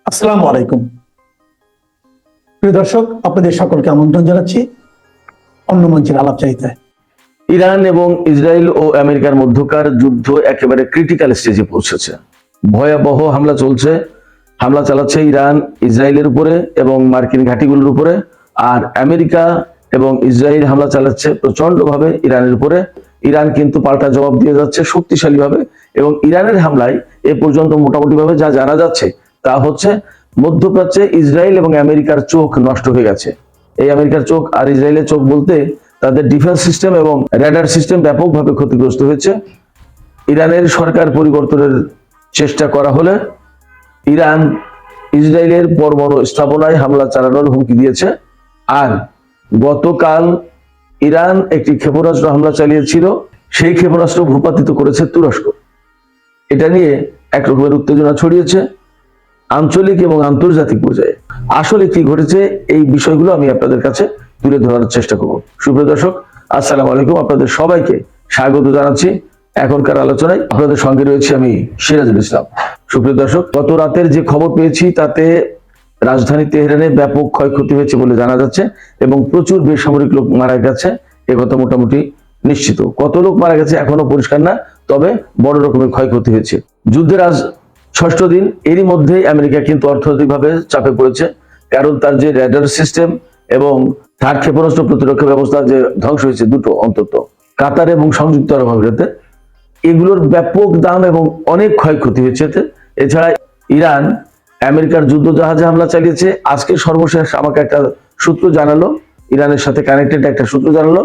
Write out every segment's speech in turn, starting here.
আসসালামু আলাইকুম প্রিয় দর্শক, আপনাদের সকলকে আমন্ত্রণ জানাচ্ছি অন্য মঞ্চের আলাপচারিতায়। ইরান এবং ইসরায়েল ও আমেরিকার মধ্যকার যুদ্ধ একেবারে ক্রিটিক্যাল স্টেজে পৌঁছেছে। ভয়াবহ হামলা চলছে। হামলা চালাচ্ছে ইরান ইসরায়েলের উপরে এবং মার্কিন ঘাঁটিগুলোর উপরে, আর আমেরিকা এবং ইসরায়েল হামলা চালাচ্ছে প্রচন্ডভাবে ইরানের উপরে। ইরান কিন্তু পাল্টা জবাব দিয়ে যাচ্ছে শক্তিশালীভাবে, এবং ইরানের হামলায় এ পর্যন্ত মোটামুটিভাবে যা জানা যাচ্ছে তা হচ্ছে মধ্যপ্রাচ্যে ইসরায়েল এবং আমেরিকার চোখ নষ্ট হয়ে গেছে। এই আমেরিকার চোখ আর ইসরায়েলের চোখ বলতে তাদের ডিফেন্স সিস্টেম এবং রেডার সিস্টেম ব্যাপকভাবে ক্ষতিগ্রস্ত হয়েছে। ইরানের সরকার পরিবর্তনের চেষ্টা করা হলে ইরান ইসরায়েলের পরমাণু স্থাপনায় হামলা চালানোর হুমকি দিয়েছে। আর গতকাল ইরান একটি ক্ষেপণাস্ত্র হামলা চালিয়েছিল, সেই ক্ষেপণাস্ত্র ভূপাতিত করেছে তুরস্ক। এটা নিয়ে এক রকমের উত্তেজনা ছড়িয়েছে আঞ্চলিক এবং আন্তর্জাতিক পর্যায়ে। আসলে কি ঘটেছে এই বিষয়গুলো আমি আপনাদের কাছে তুলে ধরার চেষ্টা করব। সুপ্রিয় দর্শক, আসসালামু আলাইকুম, আপনাদের সবাইকে স্বাগত জানাচ্ছি এখনকার আলোচনায়। আপনাদের সঙ্গে রয়েছে আমি সিরাজুল ইসলাম। সুপ্রিয় দর্শক, গত রাতের যে খবর পেয়েছি তাতে রাজধানী তেহরানে ব্যাপক ক্ষয়ক্ষতি হয়েছে বলে জানা যাচ্ছে, এবং প্রচুর বেসামরিক লোক মারা গেছে এ কথা মোটামুটি নিশ্চিত। কত লোক মারা গেছে এখনো পরিষ্কার না, তবে বড় রকমের ক্ষয়ক্ষতি হয়েছে। যুদ্ধের আজ ষষ্ঠ দিন, এরই মধ্যে আমেরিকা কিন্তু অর্থনৈতিকভাবে চাপে পড়েছে, কারণ তার যে রেডার সিস্টেম এবং তার ক্ষেপণাস্ত্র প্রতিরক্ষা ব্যবস্থা যে ধ্বংস হয়েছে দুটো, অন্তত কাতার এবং সংযুক্ত আরব আমিরাতে, এগুলোর ব্যাপক দাম এবং অনেক ক্ষয়ক্ষতি হয়েছে। এছাড়া ইরান আমেরিকার যুদ্ধ জাহাজে হামলা চালিয়েছে। আজকে সর্বশেষ আমাকে একটা সূত্র জানালো, ইরানের সাথে কানেক্টেড একটা সূত্র জানালো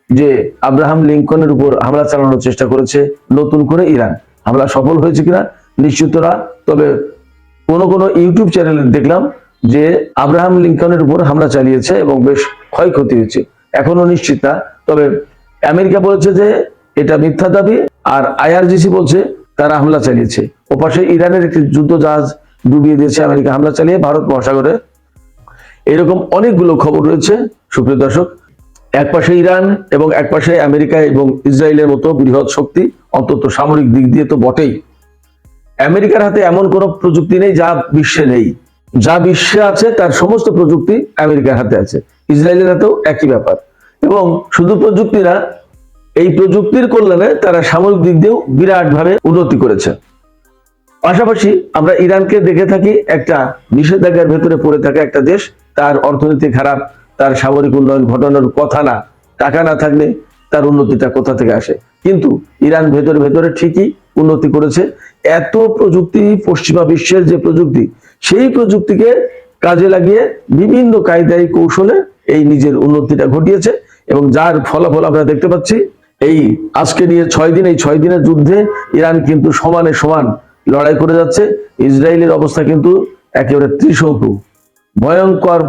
যে আব্রাহাম লিঙ্কনের উপর হামলা চালানোর চেষ্টা করেছে নতুন করে ইরান। হামলা সফল হয়েছে কিনা নিশ্চিত না, তবে কোন ইউটিউব চ্যানেলে দেখলাম যে আব্রাহাম লিঙ্কনের উপর হামলা চালিয়েছে এবং বেশ ক্ষয়ক্ষতি হয়েছে। এখনো নিশ্চিত না, তবে আমেরিকা বলেছে যে এটা মিথ্যা দাবি, আর আইআরজিসি বলছে তারা হামলা চালিয়েছে। ওপাশে ইরানের একটি যুদ্ধ জাহাজ ডুবিয়ে দিয়েছে আমেরিকা হামলা চালিয়ে ভারত মহাসাগরে। এরকম অনেকগুলো খবর রয়েছে। সুপ্রিয় দর্শক, এক পাশে ইরান এবং এক পাশে আমেরিকা এবং ইসরায়েলের মতো বৃহৎ শক্তি, অন্তত সামরিক দিক দিয়ে তো বটেই। আমেরিকার হাতে এমন কোন প্রযুক্তি নেই যা বিশ্বে নেই। যা বিশ্বে আছে তার সমস্ত প্রযুক্তি আমেরিকার হাতে আছে। ইসরায়েলের হাতেও একই ব্যাপার। এবং শুধু প্রযুক্তি না, এই প্রযুক্তির কল্যাণে তারা সামরিক দিক দিয়েও বিরাটভাবে উন্নতি করেছে। পাশাপাশি আমরা ইরানকে দেখে থাকি একটা নিষেধাজ্ঞার ভেতরে পড়ে থাকা একটা দেশ, তার অর্থনীতি খারাপ, তার সামরিক উন্নয়ন ঘটানোর কথা না। টাকা না থাকলে তার উন্নতিটা কোথা থেকে আসে? কিন্তু ইরান ভেতরে ভেতরে ঠিকই উন্নতি করেছে। এত প্রযুক্তি, পশ্চিমা বিশ্বের যে প্রযুক্তি, সেই প্রযুক্তিকে কাজে লাগিয়ে বিভিন্ন কায়দায় কৌশলে এই নিজের উন্নতিটা ঘটিয়েছে, এবং যার ফলাফল আমরা দেখতে পাচ্ছি। এই আজকে নিয়ে 6 দিন, এই 6 দিনের যুদ্ধে ইরান কিন্তু সমানে সমান লড়াই করে যাচ্ছে। ইসরায়েলের অবস্থা কিন্তু একেবারে ত্রিশঙ্কু, ভয়ঙ্কর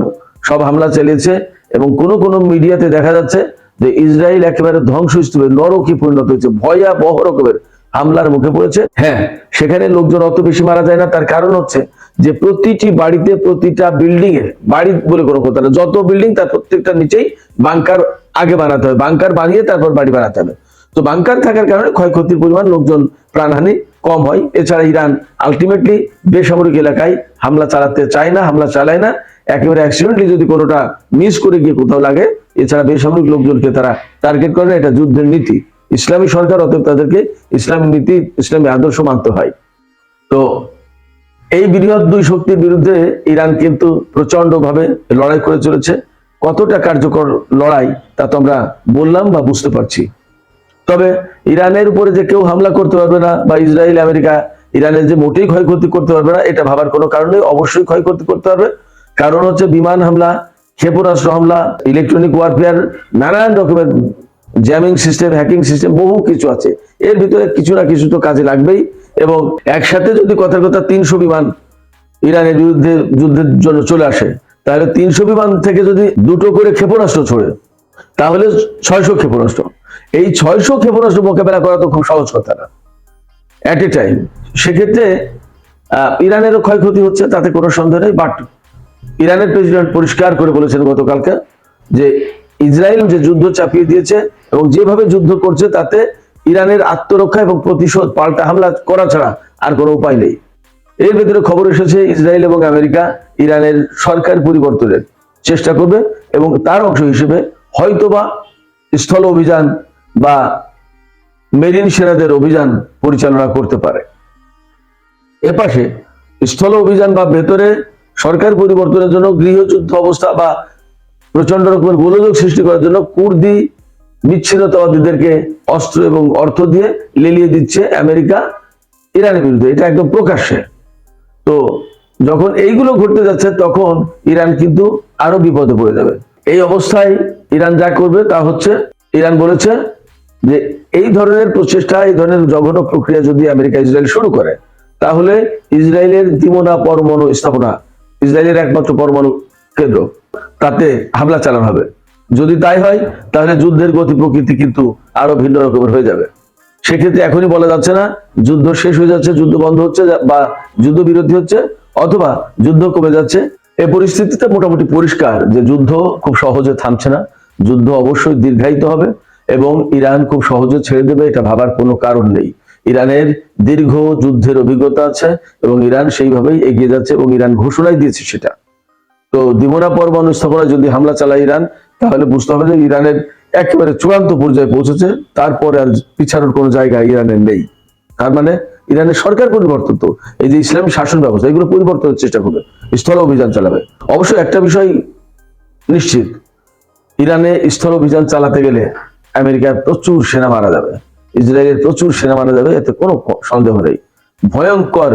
সব হামলা চালিয়েছে, এবং কোন মিডিয়াতে দেখা যাচ্ছে যে ইসরায়েল একেবারে ধ্বংসস্তূপে নরকে পরিণত হয়েছে, ভয়াবহ রকমের হামলার মুখে পড়েছে। হ্যাঁ, সেখানে লোকজন অত বেশি মারা যায় না, তার কারণ হচ্ছে যে প্রতিটি বাড়িতে, প্রতিটা বিল্ডিং এ, বাড়ি বলে কোনো কথা না, যত বিল্ডিং তার প্রত্যেকটা নিচেই বাংকার আগে বানাতে হবে, বাংকার বানিয়ে তারপর বাড়ি বানাতে হবে। তো বাংকার থাকার কারণে ক্ষয়ক্ষতির পরিমাণ, লোকজন প্রাণহানি কম হয়। এছাড়া ইরান আলটিমেটলি বেসামরিক এলাকায় হামলা চালাতে চায় না, হামলা চালায় না। একেবারে অ্যাক্সিডেন্টলি যদি কোনোটা মিস করে গিয়ে কোথাও লাগে, এছাড়া বেসামরিক লোকজনকে তারা টার্গেট করে না। এটা যুদ্ধের নীতি, ইসলামী সরকার, অতএব তাদেরকে ইসলামী নীতি, ইসলামী আদর্শ মানতে হয়। তো এই বৃহৎ দুই শক্তির বিরুদ্ধে ইরান কিন্তু প্রচন্ড ভাবে লড়াই করে চলেছে। কতটা কার্যকর লড়াই তা তো আমরা বললাম বা বুঝতে পারছি। তবে ইরানের উপরে যে কেউ হামলা করতে পারবে না, বা ইসরায়েল আমেরিকা ইরানের যে মোটেই ক্ষয়ক্ষতি করতে পারবে না, এটা ভাবার কোনো কারণ নেই। অবশ্যই ক্ষয়ক্ষতি করতে পারবে। কারণ হচ্ছে বিমান হামলা, ক্ষেপণাস্ত্র হামলা, ইলেকট্রনিক ওয়ারফেয়ার, নানান রকমের জ্যামিং সিস্টেম, হ্যাকিং সিস্টেম, বহু কিছু আছে। এর ভিতরে কিছু না কিছু তো কাজে লাগবেই। এবং একসাথে যদি কথার কথা 300 বিমান ইরানের বিরুদ্ধে যুদ্ধের জন্য চলে আসে, তাহলে 300 বিমান থেকে যদি দুটো করে ক্ষেপণাস্ত্র ছড়ে, তাহলে 600 ক্ষেপণাস্ত্র। এই 600 ক্ষেপণাস্ত্র মোকাবেলা করা তো খুব সহজ কথা না এট এ টাইম। সেক্ষেত্রে ইরানেরও ক্ষয়ক্ষতি হচ্ছে, তাতে কোনো সন্দেহ নেই। বাট ইরানের প্রেসিডেন্ট পরিষ্কার করে বলেছেন গতকালকে যে ইসরায়েল যে যুদ্ধ চাপিয়ে দিয়েছে এবং যেভাবে যুদ্ধ করছে, তাতে ইরানের আত্মরক্ষা এবং প্রতিশোধ, পাল্টা হামলা করা ছাড়া আর কোনো উপায় নেই। এর ভেতরে খবর এসেছে ইসরায়েল এবং আমেরিকা ইরানের সরকার পরিবর্তনের চেষ্টা করবে এবং তার অংশ হিসেবে হয়তোবা স্থল অভিযান বা মেরিন সেনাদের অভিযান পরিচালনা করতে পারে। এপাশে স্থল অভিযান বা ভেতরে সরকার পরিবর্তনের জন্য গৃহযুদ্ধ অবস্থা বা প্রচন্ড রকমের গোলযোগ সৃষ্টি করার জন্য কুর্দি বিচ্ছিন্নতাবাদীদেরকে অস্ত্র এবং অর্থ দিয়ে লেলিয়ে দিচ্ছে আমেরিকা ইরানের বিরুদ্ধে, এটা একদম প্রকাশ্যে। তো যখন এইগুলো ঘটতে যাচ্ছে তখন ইরান কিন্তু আরো বিপদে পড়ে যাবে। এই অবস্থায় ইরান যা করবে তা হচ্ছে, ইরান বলেছে যে এই ধরনের প্রচেষ্টা, এই ধরনের জঘন্য প্রক্রিয়া যদি আমেরিকা ইসরায়েল শুরু করে তাহলে ইসরায়েলের দ্বিমনা পরমাণু স্থাপনা, ইসরায়েলের একমাত্র পরমাণু কেন্দ্র, তাতে হামলা চালানো হবে। যদি তাই হয় তাহলে যুদ্ধের গতি প্রকৃতি কিন্তু আরো ভিন্ন রকমের হয়ে যাবে। সেক্ষেত্রে এখনই বলা যাচ্ছে না যুদ্ধ শেষ হয়ে যাচ্ছে, যুদ্ধ বন্ধ হচ্ছে বা যুদ্ধ বিরতি হচ্ছে অথবা যুদ্ধ কমে যাচ্ছে। এই পরিস্থিতিতে মোটামুটি পরিষ্কার যে যুদ্ধ খুব সহজে থামছে না, যুদ্ধ অবশ্যই দীর্ঘায়িত হবে এবং ইরান খুব সহজে ছেড়ে দেবে, এটা ভাবার কোনো কারণ নেই। ইরানের দীর্ঘ যুদ্ধের অভিজ্ঞতা আছে এবং ইরান সেইভাবেই এগিয়ে যাচ্ছে এবং ইরান ঘোষণাই দিয়েছে সেটা। তো দ্বিমনা পরমাণু স্থাপনায় যদি হামলা চালায় ইরান তাহলে বুঝতে হবে যে ইরানের একেবারে চূড়ান্ত পর্যায়ে পৌঁছেছে, তারপরে আর পিছানোর কোনো জায়গা ইরানের নেই। তার মানে ইরানের সরকার পরিবর্তন, তো এই যে ইসলামী শাসন ব্যবস্থা, এগুলো পরিবর্তনের চেষ্টা করবে, স্থল অভিযান চালাবে। অবশ্য একটা বিষয় নিশ্চিত, ইরানে স্থল অভিযান চালাতে গেলে আমেরিকার প্রচুর সেনা মারা যাবে, ইসরায়েলের প্রচুর সেনা মারা যাবে, এতে কোনো সন্দেহ নেই। ভয়ঙ্কর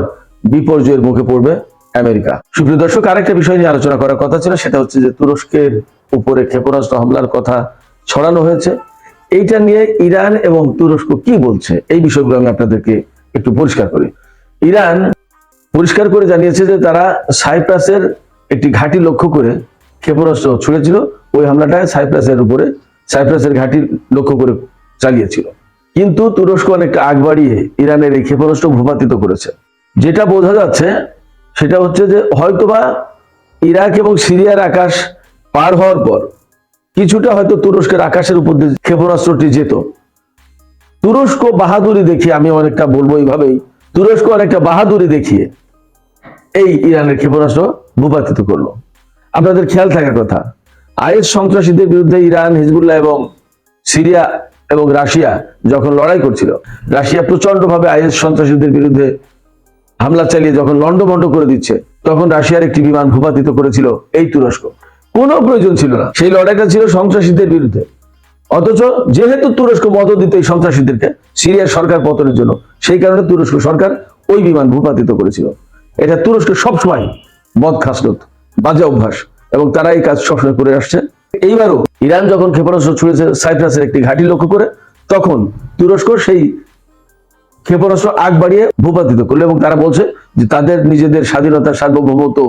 বিপর্যয়ের মুখে পড়বে আমেরিকা। সুপ্রিয় দর্শক, আরেকটা বিষয় নিয়ে আলোচনা করার কথা ছিল, সেটা হচ্ছে যে তুরস্কের উপরে ক্ষেপণাস্ত্র হামলার কথা ছড়ানো হয়েছে। এইটা নিয়ে ইরান এবং তুরস্ক কি বলছে এই বিষয়গুলো আমি আপনাদেরকে একটু পরিষ্কার করি। ইরান পরিষ্কার করে জানিয়েছে যে তারা সাইপ্রাসের একটি ঘাঁটি লক্ষ্য করে ক্ষেপণাস্ত্র ছুড়েছিল। ওই হামলাটা সাইপ্রাসের উপরে, সাইপ্রাসের ঘাঁটি লক্ষ্য করে চালিয়েছিল। কিন্তু তুরস্ক অনেকটা আগ বাড়িয়ে ইরানের এই ক্ষেপণাস্ত্র ভূপাতিত করেছে। যেটা বোঝা যাচ্ছে সেটা হচ্ছে যে হয়তোবা ইরাক এবং সিরিয়ার আকাশ পার হওয়ার পর কিছুটা হয়তো তুরস্কের আকাশের উপর দিয়ে ক্ষেপণাস্ত্রটি যেত। তুরস্ক বাহাদুরি দেখিয়ে, আমি অনেকটা বলবো এইভাবেই, তুরস্ক অনেকটা বাহাদুরি দেখিয়ে এই ইরানের ক্ষেপণাস্ত্র ভূপাতিত করলো। আপনাদের খেয়াল থাকার কথা, আইএস সন্ত্রাসীদের বিরুদ্ধে ইরান, হিজবুল্লাহ এবং সিরিয়া এবং রাশিয়া যখন লড়াই করছিল, রাশিয়া প্রচন্ড ভাবে আইএস সন্ত্রাসীদের বিরুদ্ধে হামলা চালিয়ে যখন লন্ডভন্ড করে দিচ্ছে, তখন রাশিয়ার একটি বিমান ভূপাতিত করেছিল এই তুরস্ক। কোনো প্রয়োজন ছিল না, সেই লড়াইটা ছিল সন্ত্রাসীদের বিরুদ্ধে। অথচ যেহেতু তুরস্ক মদত দিত এই সন্ত্রাসীদেরকে সিরিয়ার সরকার পতনের জন্য, সেই কারণে তুরস্ক সরকার ওই বিমান ভূপাতিত করেছিল। এটা তুরস্ক সবসময় মদ খাসলত, বাজে অভ্যাস, এবং তারা এই কাজ সবসময় করে আসছে। এইবারও ইরান যখন ক্ষেপণাস্ত্র ছুড়েছে সাইপ্রাসের একটি ঘাঁটি লক্ষ্য করে, তখন তুরস্ক সেই ক্ষেপণাস্ত্র আগ বাড়িয়ে ভূপাতিত করলো এবং তারা বলছে যে তাদের নিজেদের স্বাধীনতা, সার্বভৌমত্ব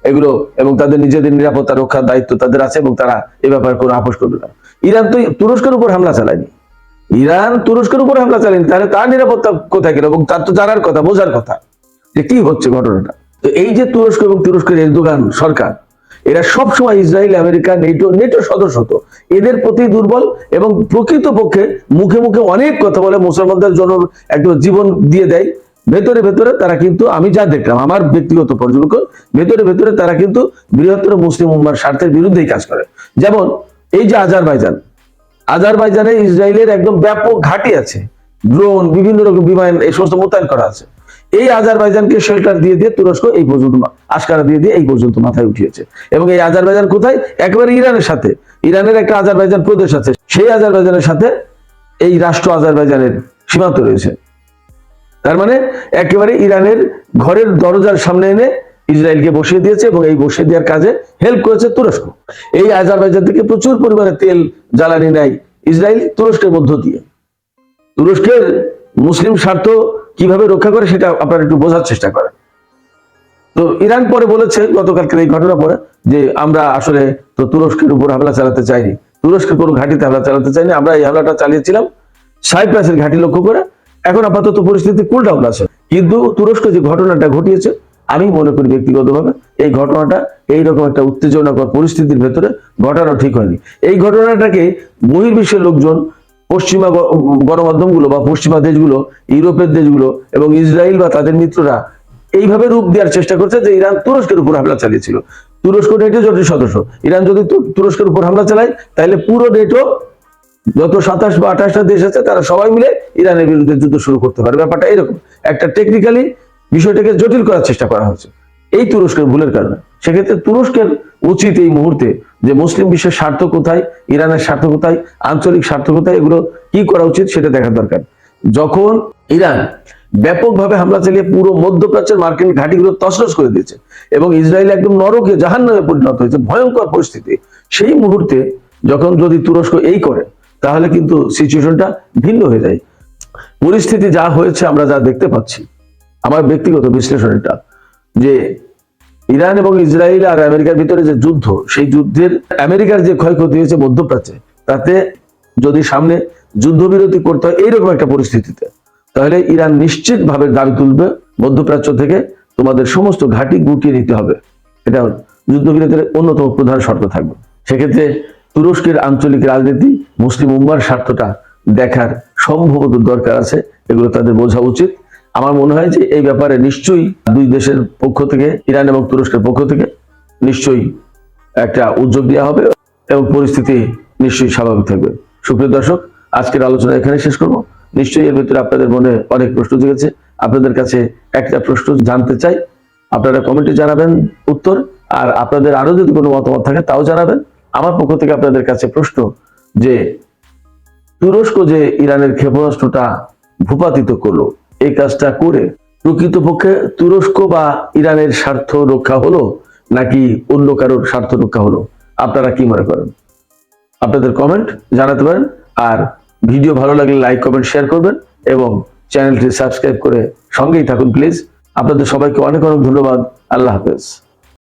এগুলো এবং তাদের নিজেদের নিরাপত্তা রক্ষার দায়িত্ব তাদের আছে এবং তারা এ ব্যাপারে কোনো আপোষ করবে না। ইরান তো তুরস্কের উপর হামলা চালায়নি, ইরান তুরস্কের উপর হামলা চালায়নি, তাহলে তার নিরাপত্তা কোথায় গেল? এবং তার তো জানার কথা, বোঝার কথা যে কি হচ্ছে ঘটনাটা। তো এই যে তুরস্ক এবং তুরস্কের এরদোগান সরকার, এরা সবসময় ইসরায়েল, আমেরিকা, নেটোর সদস্য, তো এদের প্রতি দুর্বল এবং প্রকৃতপক্ষে মুখে মুখে অনেক কথা বলে, মুসলমানদের জন্য একদম জীবন দিয়ে দেয়। ভেতরে ভেতরে তারা কিন্তু, আমি যা দেখলাম, আমার ব্যক্তিগত পর্যবেক্ষণ, ভেতরে ভেতরে তারা কিন্তু বৃহত্তর মুসলিম উম্মার স্বার্থের বিরুদ্ধেই কাজ করে। যেমন এই যে আজারবাইজানে ইসরায়েলের একদম ব্যাপক ঘাঁটি আছে, ড্রোন, বিভিন্ন রকম বিমান, এই সমস্ত মোতায়েন করা আছে। এই আজারবাইজানকে শেল্টার দিয়ে দিয়ে তুরস্ক এই পর্যন্ত আশকারা দিয়ে দিয়ে এই পর্যন্ত মাথায় উঠিয়েছে। এবং এই আজারবাইজান কোথায়? একেবারে ইরানের সাথে, ইরানের একটা আজারবাইজান প্রদেশ আছে, সেই আজারবাইজানের সাথে এই রাষ্ট্র আজারবাইজানের সীমান্ত রয়েছে। তার মানে একেবারে ইরানের ঘরের দরজার সামনে এনে ইসরায়েলকে বসিয়ে দিয়েছে এবং এই বসিয়ে দেওয়ার কাজে হেল্প করেছে তুরস্ক। এই আজারবাইজান থেকে প্রচুর পরিমাণে তেল জ্বালানি নেয় ইসরায়েল তুরস্কের মধ্য দিয়ে। তুরস্কের মুসলিম স্বার্থ কিভাবে রক্ষা করে সেটা আপনারা একটু বোঝার চেষ্টা করেন। তো ইরান পরে বলেছে, গতকালকের এই ঘটনা পরে, যে আমরা আসলে তো তুরস্কের উপর হামলা চালাতে চাইনি, তুরস্কের কোনো ঘাঁটিতে হামলা চালাতে চাইনি, আমরা এই হামলাটা চালিয়েছিলাম সাইপ্রাসের ঘাঁটি লক্ষ্য করে। এখন আপাতত পরিস্থিতি কুল ডাউন আছে। কিন্তু তুরস্ক যে ঘটনাটা ঘটিয়েছে, আমি মনে করি ব্যক্তিগতভাবে এই ঘটনাটা এইরকম একটা উত্তেজনাকর পরিস্থিতির ভেতরে ঘটানো ঠিক হয়নি। এই ঘটনাটাকে বহির্বিশ্বের লোকজন, পশ্চিমা গণমাধ্যমগুলো বা পশ্চিমা দেশগুলো, ইউরোপের দেশগুলো এবং ইসরায়েল বা তাদের মিত্ররা এইভাবে রূপ দেওয়ার চেষ্টা করছে যে ইরান তুরস্কের উপর হামলা চালিয়েছিল। তুরস্ক নেটো জোটের সদস্য, ইরান যদি তুরস্কের উপর হামলা চালায় তাহলে পুরো নেটো যত 27 বা 28টা দেশ আছে তারা সবাই মিলে ইরানের বিরুদ্ধে যুদ্ধ শুরু করতে পারে। ব্যাপারটা এরকম, একটা টেকনিক্যালি বিষয়টাকে জটিল করার চেষ্টা করা হয়েছে এই তুরস্কের ভুলের কারণে। সেক্ষেত্রে তুরস্কের উচিত এই মুহূর্তে যে মুসলিম বিশ্বের স্বার্থ কোথায়, ইরানের স্বার্থ কোথায়, আঞ্চলিক স্বার্থ কোথায়, এগুলো কি করা উচিত সেটা দেখা দরকার। যখন ইরান ব্যাপকভাবে হামলা চালিয়ে পুরো মধ্যপ্রাচ্যের মার্কিন ঘাঁটিগুলো তছনছ করে দিয়েছে এবং ইসরায়েল একদম নরকে জাহান্নামে পরিণত হয়েছে, ভয়ঙ্কর পরিস্থিতি, সেই মুহূর্তে যখন যদি তুরস্ক এই করে তাহলে কিন্তু সিচুয়েশনটা ভিন্ন হয়ে যায়। পরিস্থিতি যা হয়েছে আমরা যা দেখতে পাচ্ছি, আমার ব্যক্তিগত বিশ্লেষণ এটা যে ইরান এবং ইসরায়েল আর আমেরিকার ভিতরে যে যুদ্ধ, সেই যুদ্ধের আমেরিকার যে ক্ষয়ক্ষতি হয়েছে মধ্যপ্রাচ্যে, তাতে যদি সামনে যুদ্ধবিরতি করতে হয় এইরকম একটা পরিস্থিতিতে, তাহলে ইরান নিশ্চিতভাবে দাবি তুলবে মধ্যপ্রাচ্য থেকে তোমাদের সমস্ত ঘাঁটি গুটিয়ে নিতে হবে। এটা যুদ্ধবিরতির অন্যতম প্রধান শর্ত থাকবে। সেক্ষেত্রে তুরস্কের আঞ্চলিক রাজনীতি, মুসলিম উম্মার স্বার্থটা দেখার সম্ভবত দরকার আছে, এগুলো তাদের বোঝা উচিত। আমার মনে হয় যে এই ব্যাপারে নিশ্চয়ই দুই দেশের পক্ষ থেকে, ইরান এবং তুরস্কের পক্ষ থেকে নিশ্চয়ই একটা উদ্যোগ দেওয়া হবে এবং পরিস্থিতি নিশ্চয়ই স্বাভাবিক থাকবে। সুপ্রিয় দর্শক, আজকের আলোচনা এখানে শেষ করব। নিশ্চয়ই এর ভিতরে আপনাদের মনে অনেক প্রশ্ন জেগেছে। আপনাদের কাছে একটা প্রশ্ন জানতে চাই, আপনারা কমেন্টে জানাবেন উত্তর, আর আপনাদের আরো যদি কোনো মতামত থাকে তাও জানাবেন। আমার পক্ষ থেকে আপনাদের কাছে প্রশ্ন যে তুরস্ক যে ইরানের ক্ষেপণাস্ত্রটা ভূপাতিত করলো, এই কাজটা করে প্রকৃতপক্ষে তুরস্ক বা ইরানের স্বার্থ রক্ষা হলো নাকি অন্য কারোর স্বার্থ রক্ষা হলো? আপনারা কি মনে করেন? আপনাদের কমেন্ট জানাতে পারেন। আর ভিডিও ভালো লাগলে লাইক, কমেন্ট, শেয়ার করবেন এবং চ্যানেলটি সাবস্ক্রাইব করে সঙ্গেই থাকুন প্লিজ। আপনাদের সবাইকে অনেক অনেক ধন্যবাদ। আল্লাহ হাফেজ।